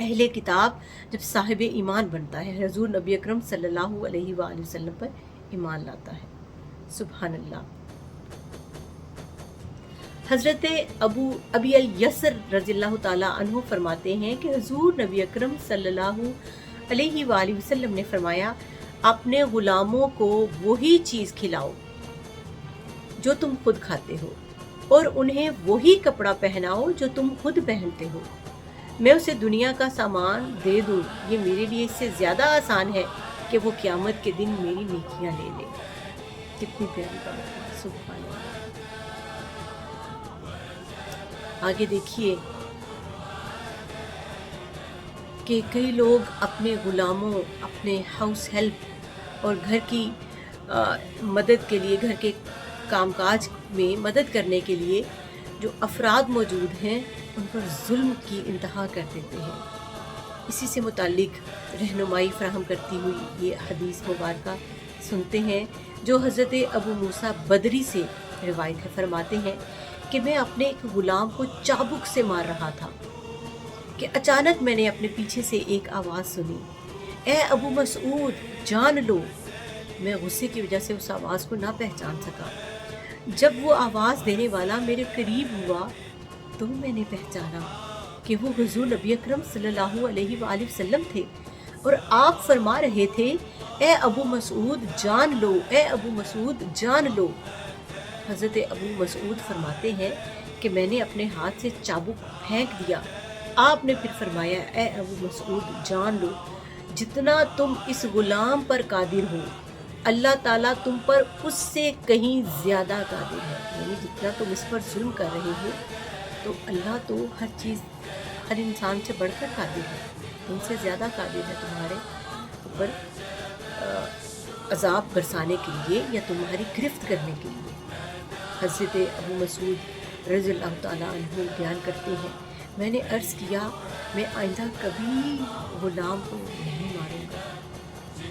اہل کتاب جب صاحب ایمان بنتا ہے، حضور نبی اکرم صلی اللہ علیہ وآلہ وسلم پر ایمان لاتا ہے۔ سبحان اللہ۔ حضرت ابی الیسر رضی اللہ تعالیٰ عنہ فرماتے ہیں کہ حضور نبی اکرم صلی اللہ علیہ وآلہ وسلم نے فرمایا، اپنے غلاموں کو وہی چیز کھلاؤ جو تم خود کھاتے ہو، اور انہیں وہی کپڑا پہناؤ جو تم خود پہنتے ہو۔ میں اسے دنیا کا سامان دے دوں، یہ میرے لیے اس سے زیادہ آسان ہے کہ وہ قیامت کے دن میری نیکیاں لے لے۔ کتنی پیاری بات ہے، سبحان اللہ۔ آگے دیکھیے کہ کئی لوگ اپنے غلاموں، اپنے ہاؤس ہیلپ اور گھر کی مدد کے لیے، گھر کے کام کاج میں مدد کرنے کے لیے جو افراد موجود ہیں ان پر ظلم کی انتہا کر دیتے ہیں۔ اسی سے متعلق رہنمائی فراہم کرتی ہوئی یہ حدیث مبارکہ سنتے ہیں جو حضرت ابو موسیٰ بدری سے روایت ہے۔ فرماتے ہیں کہ میں اپنے ایک غلام کو چابک سے مار رہا تھا کہ اچانک میں نے اپنے پیچھے سے ایک آواز سنی، اے ابو مسعود جان لو۔ میں غصے کی وجہ سے اس آواز کو نہ پہچان سکا۔ جب وہ آواز دینے والا میرے قریب ہوا تو میں نے پہچانا کہ وہ حضور نبی اکرم صلی اللہ علیہ وآلہ وسلم تھے، اور آپ فرما رہے تھے، اے ابو مسعود جان لو، اے ابو مسعود جان لو۔ حضرت ابو مسعود فرماتے ہیں کہ میں نے اپنے ہاتھ سے چابک پھینک دیا۔ آپ نے پھر فرمایا، اے ابو مسعود جان لو، جتنا تم اس غلام پر قادر ہو، اللہ تعالیٰ تم پر اس سے کہیں زیادہ قادر ہے۔ یعنی جتنا تم اس پر ظلم کر رہے ہو تو اللہ تو ہر چیز، ہر انسان سے بڑھ کر قادر ہے، تم سے زیادہ قادر ہے تمہارے اوپر عذاب برسانے کے لیے یا تمہاری گرفت کرنے کے لیے۔ حضرت ابو مسعود رضی اللہ تعالیٰ عنہ بیان کرتے ہیں، میں نے عرض کیا، میں آئندہ کبھی غلام کو نہیں ماروں گا،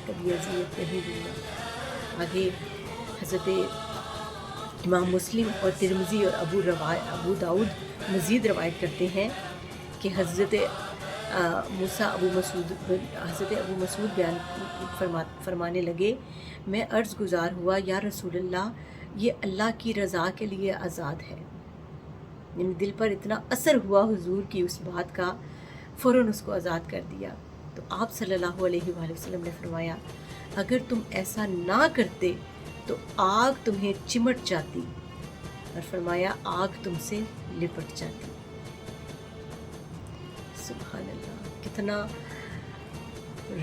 کبھی اذیت نہیں دوں گا۔ آگے حضرت امام مسلم اور ترمذی اور ابو داؤد مزید روایت کرتے ہیں کہ حضرت ابو مسعود بیان فرمانے لگے، میں عرض گزار ہوا، یا رسول اللہ، یہ اللہ کی رضا کے لیے آزاد ہے۔ یعنی دل پر اتنا اثر ہوا حضور کی اس بات کا، فوراً اس کو آزاد کر دیا۔ تو آپ صلی اللہ علیہ وآلہ وسلم نے فرمایا، اگر تم ایسا نہ کرتے تو آگ تمہیں چمٹ جاتی، اور فرمایا آگ تم سے لپٹ جاتی۔ سبحان اللہ، کتنا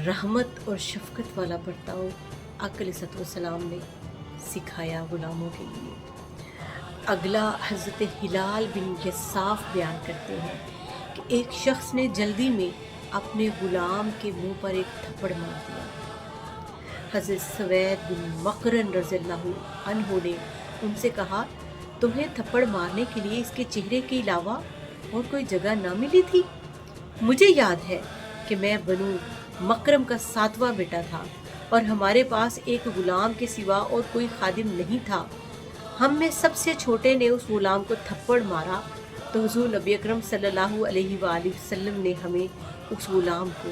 رحمت اور شفقت والا برتاؤ آقا علیہ الصلوۃ والسلام نے سکھایا غلاموں کے لیے۔ اگلا حضرت ہلال بن یساف بیان کرتے ہیں کہ ایک شخص نے جلدی میں اپنے غلام کے منہ پر ایک تھپڑ مار دیا۔ حضرت سوید بن مقرن رضی اللہ عنہ نے ان سے کہا، تمہیں تھپڑ مارنے کے لیے اس کے چہرے کے علاوہ اور کوئی جگہ نہ ملی تھی؟ مجھے یاد ہے کہ میں بنو مکرم کا 7واں بیٹا تھا اور ہمارے پاس ایک غلام کے سوا اور کوئی خادم نہیں تھا۔ ہم میں سب سے چھوٹے نے اس غلام کو تھپڑ مارا تو حضور نبی اکرم صلی اللہ علیہ وآلہ وسلم نے ہمیں اس غلام کو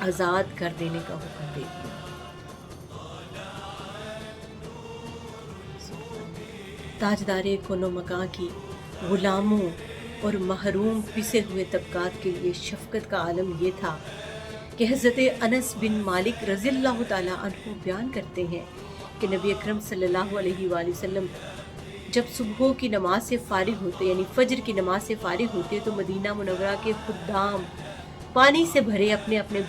آزاد کر دینے کا حکم دے دیا۔ تاجدار کون و مکان کی غلاموں اور محروم پسے ہوئے طبقات کے لیے شفقت کا عالم یہ تھا کہ حضرت انس بن مالک رضی اللہ تعالیٰ عنہ بیان کرتے ہیں کہ نبی اکرم صلی اللہ علیہ وآلہ وسلم جب صبح کی نماز سے فارغ ہوتے، یعنی فجر کی نماز سے فارغ ہوتے، تو مدینہ منورہ کے خدام پانی سے بھرے اپنے اپنے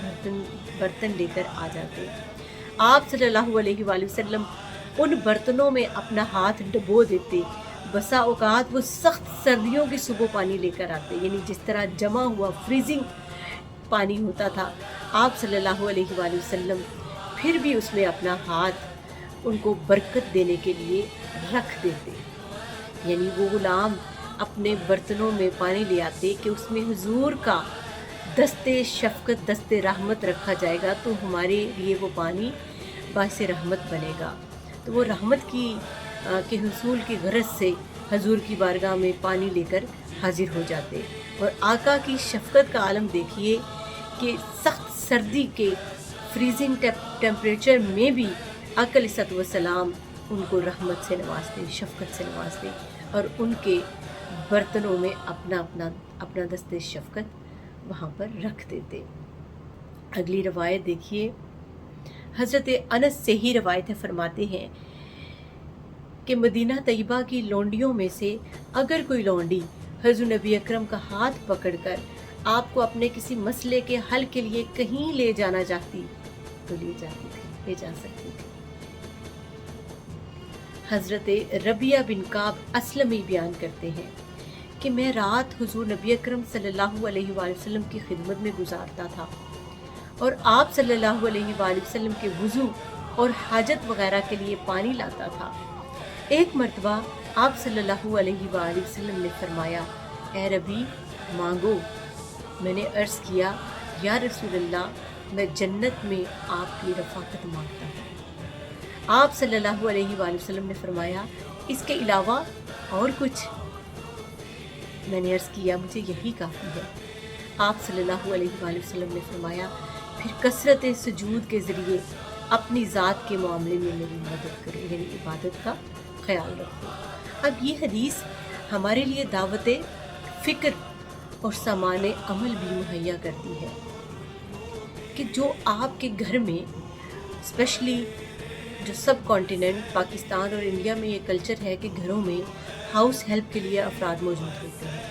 برتن لے کر آ جاتے۔ آپ صلی اللہ علیہ وآلہ وسلم ان برتنوں میں اپنا ہاتھ ڈبو دیتے۔ بسا اوقات وہ سخت سردیوں کی صبح پانی لے کر آتے، یعنی جس طرح جمع ہوا فریزنگ پانی ہوتا تھا، آپ صلی اللہ علیہ وآلہ وسلم پھر بھی اس میں اپنا ہاتھ ان کو برکت دینے کے لیے رکھ دیتے۔ یعنی وہ غلام اپنے برتنوں میں پانی لے آتے کہ اس میں حضور کا دست شفقت، دست رحمت رکھا جائے گا تو ہمارے لیے وہ پانی باعث رحمت بنے گا۔ تو وہ رحمت کے حصول کی غرض سے حضور کی بارگاہ میں پانی لے کر حاضر ہو جاتے، اور آقا کی شفقت کا عالم دیکھیے کہ سخت سردی کے فریزنگ ٹیمپریچر میں بھی آقا علیہ الصلوۃ والسلام ان کو رحمت سے نوازتے، شفقت سے نوازتے، اور ان کے برتنوں میں اپنا دست شفقت وہاں پر رکھ دیتے۔ اگلی روایت دیکھیے، حضرت انس سے ہی روایت ہے، فرماتے ہیں کہ مدینہ طیبہ کی لونڈیوں میں سے اگر کوئی لونڈی حضور نبی اکرم کا ہاتھ پکڑ کر آپ کو اپنے کسی مسئلے کے حل کے لیے کہیں لے جانا چاہتی تو لے جا سکتی تھی۔ حضرت ربیہ بن کعب اسلمی بیان کرتے ہیں کہ میں رات حضور نبی اکرم صلی اللہ علیہ وآلہ وسلم کی خدمت میں گزارتا تھا، اور آپ صلی اللہ علیہ وآلہ وسلم کے وضو اور حاجت وغیرہ کے لیے پانی لاتا تھا۔ ایک مرتبہ آپ صلی اللہ علیہ وآلہ وسلم نے فرمایا، اے ربی مانگو۔ میں نے عرض کیا، یا رسول اللہ، میں جنت میں آپ کی رفاقت مانگتا ہوں۔ آپ صلی اللہ علیہ وآلہ وسلم نے فرمایا، اس کے علاوہ اور کچھ؟ میں نے عرض کیا، مجھے یہی کافی ہے۔ آپ صلی اللہ علیہ وآلہ وسلم نے فرمایا، پھر کثرت سجود کے ذریعے اپنی ذات کے معاملے میں میری مدد کرو، یعنی عبادت کا خیال رکھو۔ اب یہ حدیث ہمارے لیے دعوت فکر اور سامان عمل بھی مہیا کرتی ہے کہ جو آپ کے گھر میں، اسپیشلی جو سب کانٹیننٹ پاکستان اور انڈیا میں یہ کلچر ہے کہ گھروں میں ہاؤس ہیلپ کے لیے افراد موجود ہوتے ہیں،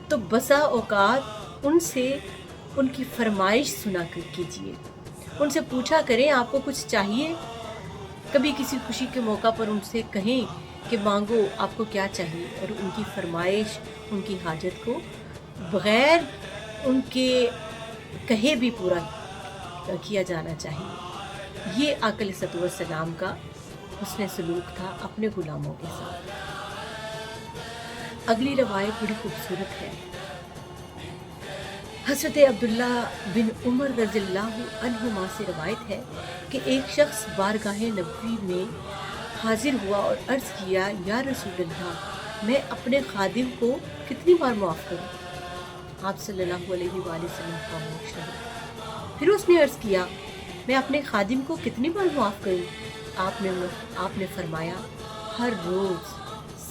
تو بسا اوقات ان سے ان کی فرمائش سنا کر کیجیے، ان سے پوچھا کریں آپ کو کچھ چاہیے، کبھی کسی خوشی کے موقع پر ان سے کہیں کہ مانگو آپ کو کیا چاہیے، اور ان کی فرمائش، ان کی حاجت کو بغیر ان کے کہے بھی پورا کیا جانا چاہیے۔ یہ آقا علیہ الصلوۃ والسلام کا حسن سلوک تھا اپنے غلاموں کے ساتھ۔ اگلی روایت بڑی خوبصورت ہے۔ حضرت عبداللہ بن عمر رضی اللہ عنہما سے روایت ہے کہ ایک شخص بارگاہ نبوی میں حاضر ہوا اور عرض کیا، یا رسول اللہ، میں اپنے خادم کو کتنی بار معاف کروں؟ آپ صلی اللہ علیہ وآلہ وسلم خاموش رہے۔ پھر اس نے عرض کیا، میں اپنے خادم کو کتنی بار معاف کروں؟ آپ نے فرمایا، ہر روز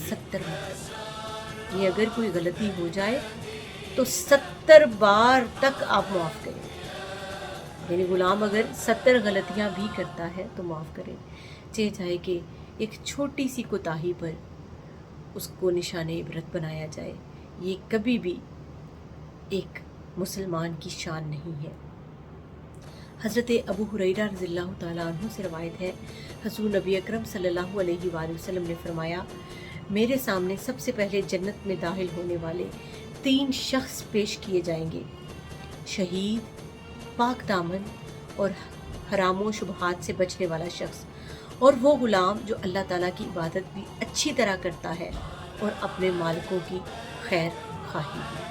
70 مرتبہ، یہ اگر کوئی غلطی ہو جائے تو 70 بار تک آپ معاف کریں، یعنی غلام اگر 70 غلطیاں بھی کرتا ہے تو معاف کریں، چاہے کہ ایک چھوٹی سی کوتاہی پر اس کو نشان عبرت بنایا جائے۔ یہ کبھی بھی ایک مسلمان کی شان نہیں ہے۔ حضرت ابو ہریرہ رضی اللہ تعالیٰ عنہ سے روایت ہے، حضور نبی اکرم صلی اللہ علیہ وآلہ وسلم نے فرمایا، میرے سامنے سب سے پہلے جنت میں داخل ہونے والے 3 شخص پیش کیے جائیں گے، شہید، پاک دامن اور حرام و شبہات سے بچنے والا شخص، اور وہ غلام جو اللہ تعالیٰ کی عبادت بھی اچھی طرح کرتا ہے اور اپنے مالکوں کی خیر خواہی بھی۔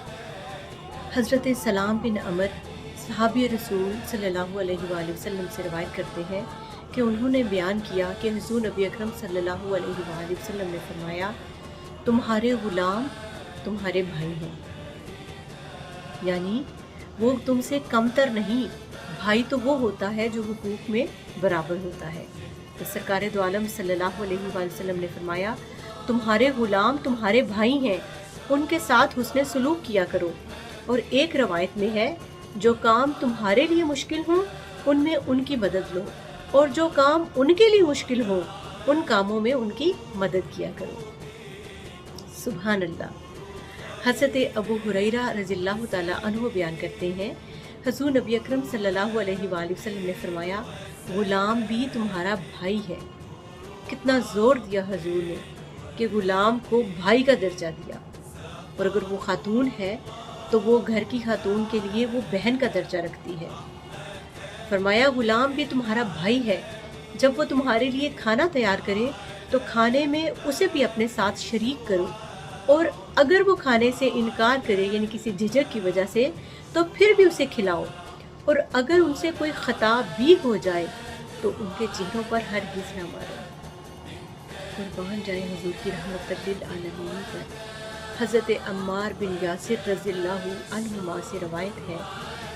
حضرت سلام بن عمر صحابی رسول صلی اللہ علیہ وآلہ وسلم سے روایت کرتے ہیں کہ انہوں نے بیان کیا کہ حضور نبی اکرم صلی اللہ علیہ وآلہ وسلم نے فرمایا، تمہارے غلام تمہارے بھائی ہیں، یعنی وہ تم سے کمتر نہیں، بھائی تو وہ ہوتا ہے جو حقوق میں برابر ہوتا ہے۔ تو سرکار دو عالم صلی اللہ علیہ وآلہ وسلم نے فرمایا، تمہارے غلام تمہارے بھائی ہیں، ان کے ساتھ حسن سلوک کیا کرو، اور ایک روایت میں ہے، جو کام تمہارے لیے مشکل ہوں ان میں ان کی مدد لو، اور جو کام ان کے لیے مشکل ہوں ان کاموں میں ان کی مدد کیا کرو۔ سبحان اللہ۔ حضرت ابو ہریرہ رضی اللہ تعالیٰ عنہ بیان کرتے ہیں، حضور نبی اکرم صلی اللہ علیہ وآلہ وسلم نے فرمایا، غلام بھی تمہارا بھائی ہے۔ کتنا زور دیا حضور نے کہ غلام کو بھائی کا درجہ دیا، اور اگر وہ خاتون ہے تو وہ گھر کی خاتون کے لیے وہ بہن کا درجہ رکھتی ہے۔ فرمایا، غلام بھی تمہارا بھائی ہے، جب وہ تمہارے لیے کھانا تیار کرے تو کھانے میں اسے بھی اپنے ساتھ شریک کرو، اور اگر وہ کھانے سے انکار کرے، یعنی کسی جھجک کی وجہ سے، تو پھر بھی اسے کھلاؤ، اور اگر ان سے کوئی خطا بھی ہو جائے تو ان کے چہروں پر ہرگز نہ مارو۔ قربان جائیں حضور کی رحمت للعالمین پر۔ حضرت عمار بن یاسر رضی اللہ عنہما سے روایت ہے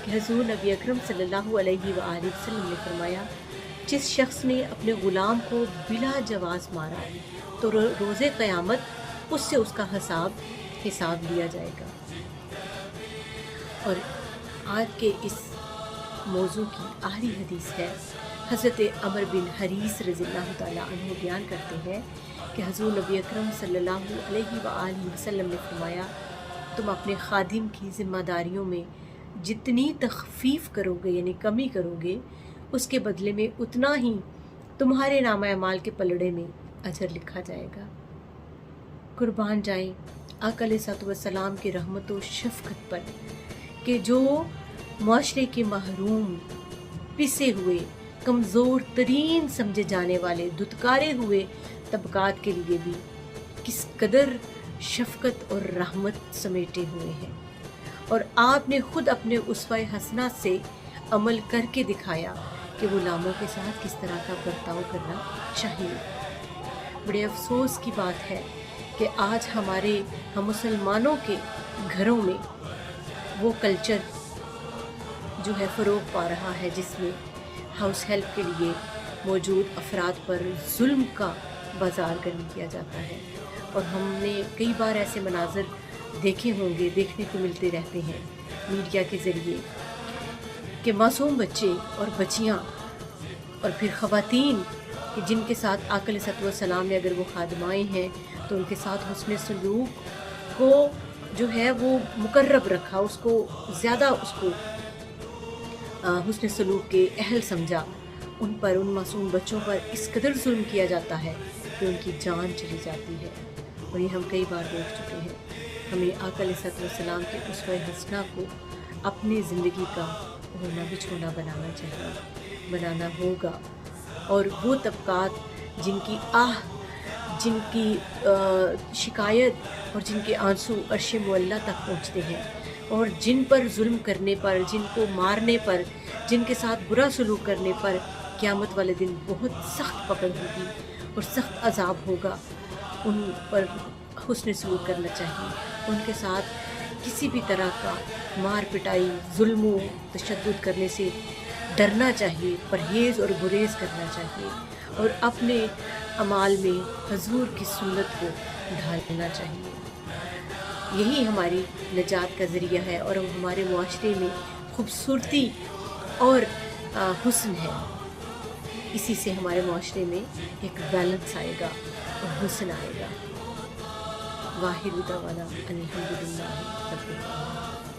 کہ حضور نبی اکرم صلی اللہ علیہ وآلہ وسلم نے فرمایا، جس شخص نے اپنے غلام کو بلا جواز مارا تو روز قیامت اس سے اس کا حساب لیا جائے گا۔ اور آج کے اس موضوع کی آخری حدیث ہے، حضرت عمر بن حریث رضی اللہ تعالیٰ عنہ بیان کرتے ہیں کہ حضور نبی اکرم صلی اللہ علیہ وآلہ وسلم نے فرمایا، تم اپنے خادم کی ذمہ داریوں میں جتنی تخفیف کرو گے یعنی کمی کرو گے، اس کے بدلے میں اتنا ہی تمہارے نامہ اعمال کے پلڑے میں اجر لکھا جائے گا۔ قربان جائیں آقا علیہ الصلوۃ والسلام کی رحمت و شفقت پر کہ جو معاشرے کے محروم، پسے ہوئے، کمزور ترین سمجھے جانے والے، دھتکارے ہوئے طبقات کے لیے بھی کس قدر شفقت اور رحمت سمیٹے ہوئے ہیں، اور آپ نے خود اپنے اسوہ حسنہ سے عمل کر کے دکھایا کہ غلاموں کے ساتھ کس طرح کا برتاؤ کرنا چاہیے۔ بڑے افسوس کی بات ہے کہ آج ہم مسلمانوں کے گھروں میں وہ کلچر جو ہے فروغ پا رہا ہے، جس میں ہاؤس ہیلپ کے لیے موجود افراد پر ظلم کا بازار گرم کیا جاتا ہے، اور ہم نے کئی بار ایسے مناظر دیکھے ہوں گے، دیکھنے کو ملتے رہتے ہیں میڈیا کے ذریعے کہ معصوم بچے اور بچیاں اور پھر خواتین کہ جن کے ساتھ آقا علیہ الصلوۃ والسلام نے، اگر وہ خادمائیں ہیں تو ان کے ساتھ حسن سلوک کو جو ہے وہ مقرب رکھا، اس کو زیادہ حسن سلوک کے اہل سمجھا، ان معصوم بچوں پر اس قدر ظلم کیا جاتا ہے کہ ان کی جان چلی جاتی ہے، اور یہ ہم کئی بار دیکھ چکے ہیں۔ ہمیں آقا علیہ الصلوۃ والسلام کے اسوہ حسنہ کو اپنی زندگی کا ہونا بچھونا بنانا ہوگا، اور وہ طبقات جن کی جن کی شکایت اور جن کے آنسو عرش معلیٰ تک پہنچتے ہیں، اور جن پر ظلم کرنے پر، جن کو مارنے پر، جن کے ساتھ برا سلوک کرنے پر قیامت والے دن بہت سخت پکڑ ہوگی اور سخت عذاب ہوگا، ان پر حسن سلوک کرنا چاہیے، ان کے ساتھ کسی بھی طرح کا مار پٹائی، ظلم و تشدد کرنے سے ڈرنا چاہیے، پرہیز اور گریز کرنا چاہیے، اور اپنے اعمال میں حضور کی سنت کو ڈھالنا چاہیے۔ یہی ہماری نجات کا ذریعہ ہے، اور ہمارے معاشرے میں خوبصورتی اور حسن ہے، اسی سے ہمارے معاشرے میں ایک بیلنس آئے گا اور حسن آئے گا۔ واحد دعوانا الحمدللہ رب العالمین۔